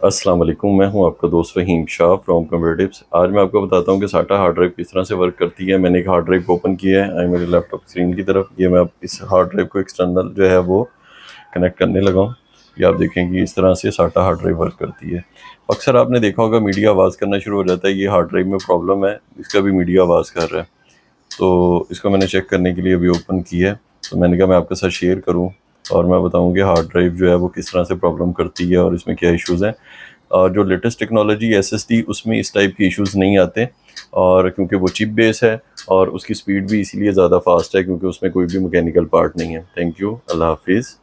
अस्सलाम वालेकुम, मैं हूं आपका दोस्त Faheem Shah from computer tips. आज मैं आपको बताता हूं कि साटा हार्ड ड्राइव किस तरह से वर्क करती है। मैंने एक हार्ड ड्राइव को ओपन किया है मेरे लैपटॉप स्क्रीन की तरफ। ये मैं अब इस हार्ड ड्राइव को एक्सटर्नल जो है वो कनेक्ट करने लगा हूँ। ये आप देखेंगे इस तरह से साटा हार्ड ड्राइव वर्क करती है। अक्सर आपने देखा होगा मीडिया आवाज़ करना शुरू हो जाता है। ये हार्ड ड्राइव में प्रॉब्लम है, इसका भी मीडिया आवाज़ कर रहा है। तो इसको मैंने चेक करने के लिए अभी ओपन किया है, तो मैंने कहा मैं आपके साथ शेयर करूं और मैं बताऊं कि हार्ड ड्राइव जो है वो किस तरह से प्रॉब्लम करती है और इसमें क्या इश्यूज़ हैं। और जो लेटेस्ट टेक्नोलॉजी एसएसडी उसमें इस टाइप के इश्यूज़ नहीं आते, और क्योंकि वो चिप बेस है और उसकी स्पीड भी इसीलिए ज़्यादा फास्ट है क्योंकि उसमें कोई भी मैकेनिकल पार्ट नहीं है। थैंक यू, अल्लाह हाफिज़।